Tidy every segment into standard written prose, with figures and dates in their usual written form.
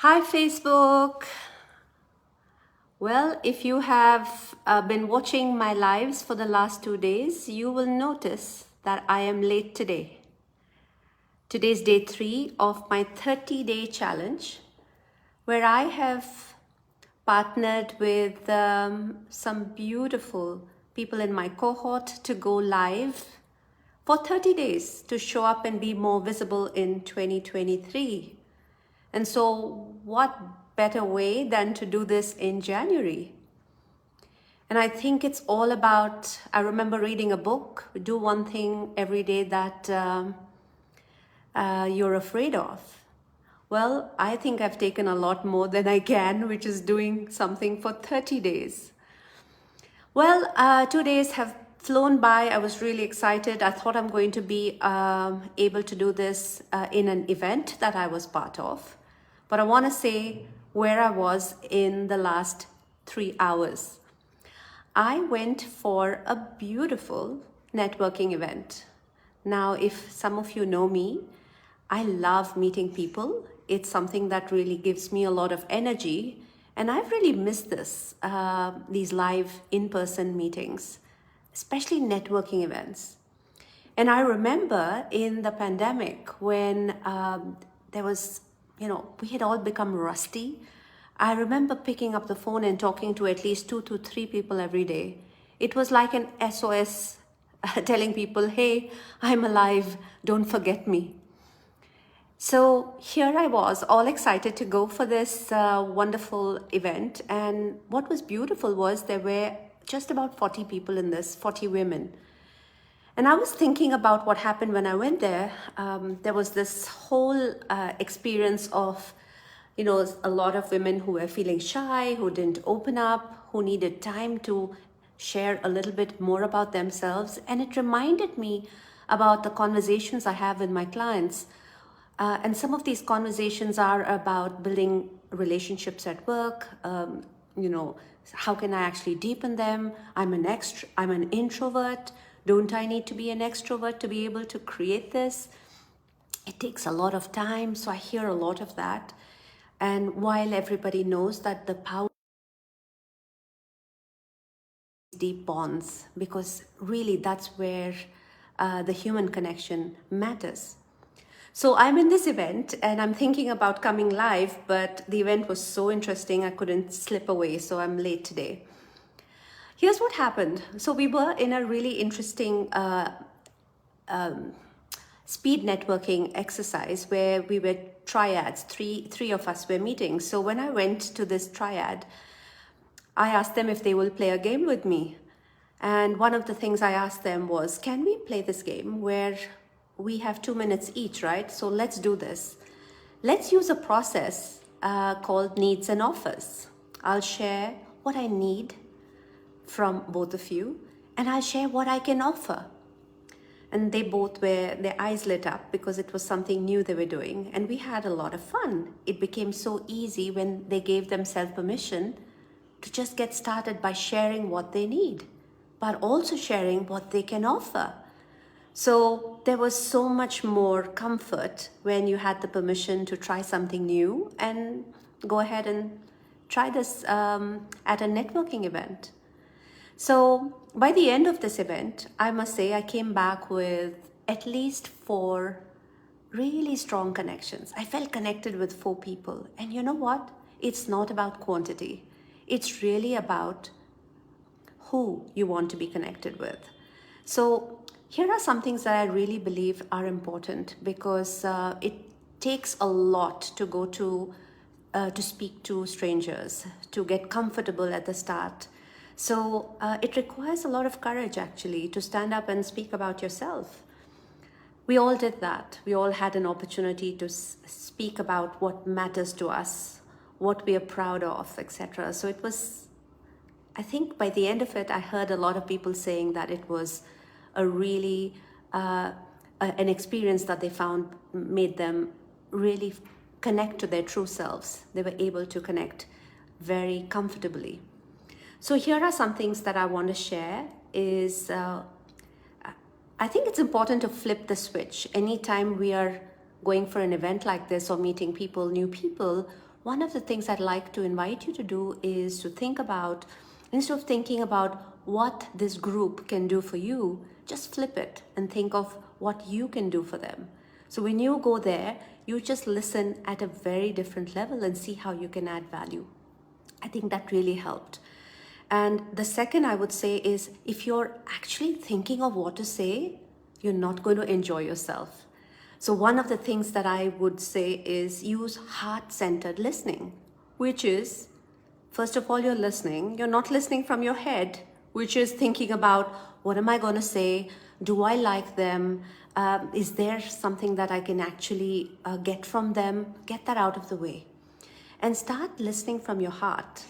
Hi, Facebook. Well, if you have been watching my lives for the last 2 days, you will notice that I am late today. Today's day 3 of my 30-day challenge, where I have partnered with some beautiful people in my cohort to go live for 30 days to show up and be more visible in 2023. And so, what better way than to do this in January? And I think it's all about, I remember reading a book, do one thing every day that you're afraid of. Well, I think I've taken a lot more than I can, which is doing something for 30 days. Well, 2 days have flown by. I was really excited. I thought I'm going to be able to do this in an event that I was part of. But I want to say where I was in the last 3 hours. I went for a beautiful networking event. Now, if some of you know me, I love meeting people. It's something that really gives me a lot of energy. And I've really missed these live in-person meetings, especially networking events. And I remember in the pandemic when there was, we had all become rusty. I remember picking up the phone and talking to at least 2 to 3 people every day. It was like an SOS telling people, hey, I'm alive, don't forget me. So here I was, all excited to go for this wonderful event. And what was beautiful was there were just about 40 people in this, 40 women. And I was thinking about what happened when I went there. There was this whole experience of, a lot of women who were feeling shy, who didn't open up, who needed time to share a little bit more about themselves. And it reminded me about the conversations I have with my clients. And some of these conversations are about building relationships at work. How can I actually deepen them? I'm an introvert. Don't I need to be an extrovert to be able to create this? It takes a lot of time, so I hear a lot of that. And while everybody knows that the power is deep bonds, because really that's where the human connection matters. So I'm in this event and I'm thinking about coming live, but the event was so interesting I couldn't slip away, so I'm late today. Here's what happened. So we were in a really interesting speed networking exercise where we were triads, three of us were meeting. So when I went to this triad, I asked them if they will play a game with me. And one of the things I asked them was, can we play this game where we have 2 minutes each, right? So let's do this. Let's use a process called needs and offers. I'll share what I need from both of you, and I'll share what I can offer. And they both their eyes lit up because it was something new they were doing. And we had a lot of fun. It became so easy when they gave themselves permission to just get started by sharing what they need, but also sharing what they can offer. So there was so much more comfort when you had the permission to try something new and go ahead and try this at a networking event. So by the end of this event, I must say I came back with at least 4 really strong connections. I felt connected with 4 people. And you know what? It's not about quantity. It's really about who you want to be connected with. So here are some things that I really believe are important because it takes a lot to go to speak to strangers, to get comfortable at the start. So it requires a lot of courage actually to stand up and speak about yourself. We all did that. We all had an opportunity to speak about what matters to us, what we are proud of, etc. So it was, I think by the end of it, I heard a lot of people saying that it was a really, an experience that they found made them really connect to their true selves. They were able to connect very comfortably. So here are some things that I want to share is, I think it's important to flip the switch. Anytime we are going for an event like this or meeting people, new people, one of the things I'd like to invite you to do is to think about, instead of thinking about what this group can do for you, just flip it and think of what you can do for them. So when you go there, you just listen at a very different level and see how you can add value. I think that really helped. And the second I would say is, if you're actually thinking of what to say, you're not going to enjoy yourself. So one of the things that I would say is use heart-centered listening, which is, first of all, you're not listening from your head, which is thinking about, what am I going to say? Do I like them? Is there something that I can actually get from them? Get that out of the way and start listening from your heart.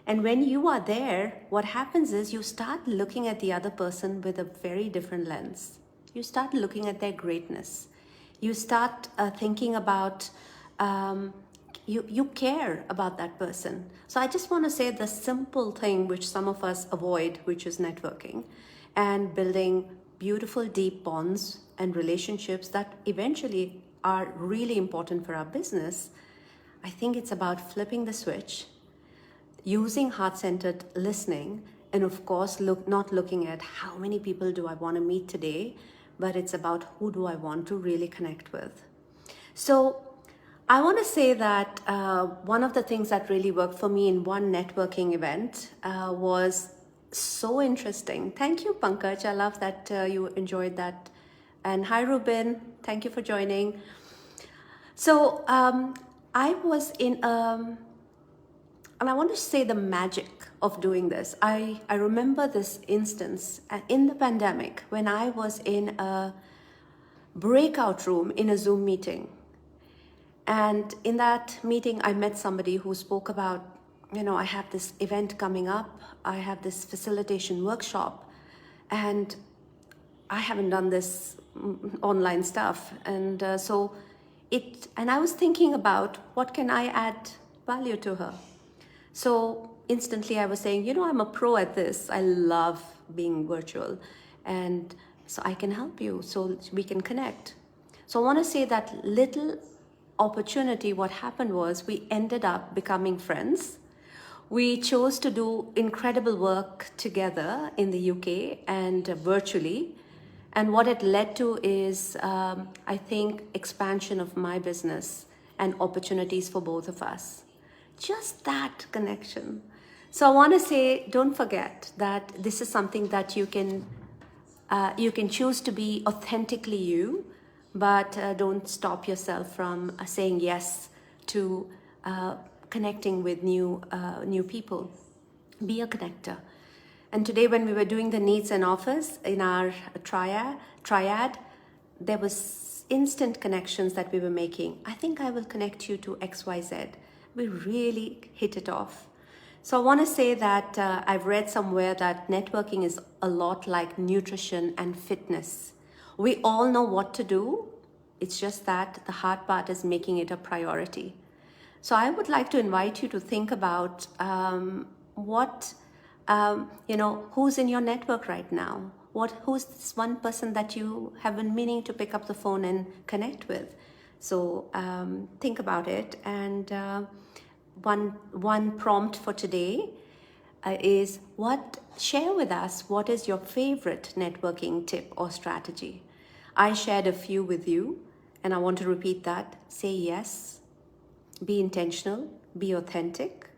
And when you are there, what happens is you start looking at the other person with a very different lens. You start looking at their greatness. You start thinking about, you care about that person. So I just want to say the simple thing which some of us avoid, which is networking and building beautiful, deep bonds and relationships that eventually are really important for our business. I think it's about flipping the switch, using heart-centered listening, and of course, not looking at how many people do I want to meet today, but it's about who do I want to really connect with. So I want to say that one of the things that really worked for me in one networking event was so interesting. Thank you, Pankaj. I love that you enjoyed that. And hi, Ruben. Thank you for joining. So I was in and I want to say the magic of doing this. I remember this instance in the pandemic when I was in a breakout room in a Zoom meeting. And in that meeting, I met somebody who spoke about, I have this event coming up, I have this facilitation workshop, and I haven't done this online stuff. And and I was thinking about what can I add value to her. So instantly I was saying, I'm a pro at this. I love being virtual. And so I can help you so we can connect. So I want to say that little opportunity, what happened was we ended up becoming friends. We chose to do incredible work together in the UK and virtually. And what it led to is, I think, expansion of my business and opportunities for both of us. Just that connection. So I want to say, don't forget that this is something that you can choose to be authentically you, but don't stop yourself from saying yes to connecting with new people. Be a connector. And today when we were doing the needs and offers in our triad, there was instant connections that we were making. I think I will connect you to XYZ. We really hit it off. So I want to say that I've read somewhere that networking is a lot like nutrition and fitness. We all know what to do. It's just that the hard part is making it a priority. So I would like to invite you to think about who's in your network right now? Who's this one person that you have been meaning to pick up the phone and connect with? So think about it. And one prompt for today is share with us what is your favorite networking tip or strategy. I shared a few with you, and I want to repeat that. Say yes, be intentional, be authentic.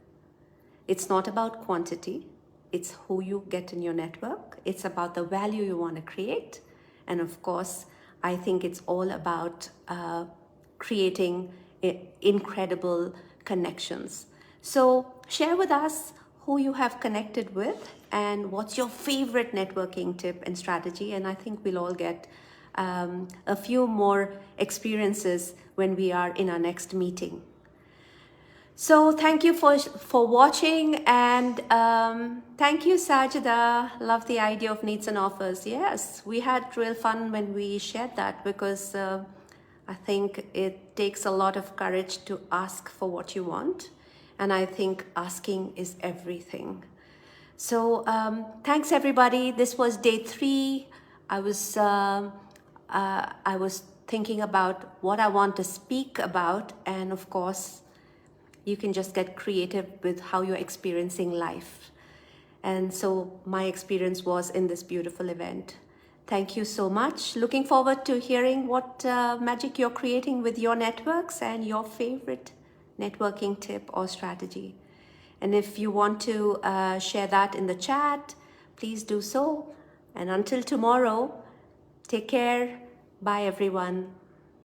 It's not about quantity. It's who you get in your network. It's about the value you want to create. And of course, I think it's all about creating incredible connections. So share with us who you have connected with and what's your favorite networking tip and strategy. And I think we'll all get a few more experiences when we are in our next meeting. So thank you for watching, and thank you, Sajida. Love the idea of needs and offers. Yes, we had real fun when we shared that, because I think it takes a lot of courage to ask for what you want, and I think asking is everything. So thanks everybody. This was day 3. I was thinking about what I want to speak about, and of course You can just get creative with how you're experiencing life. And so my experience was in this beautiful event. Thank you so much. Looking forward to hearing what magic you're creating with your networks and your favorite networking tip or strategy. And if you want to share that in the chat, please do so. And until tomorrow, take care. Bye, everyone.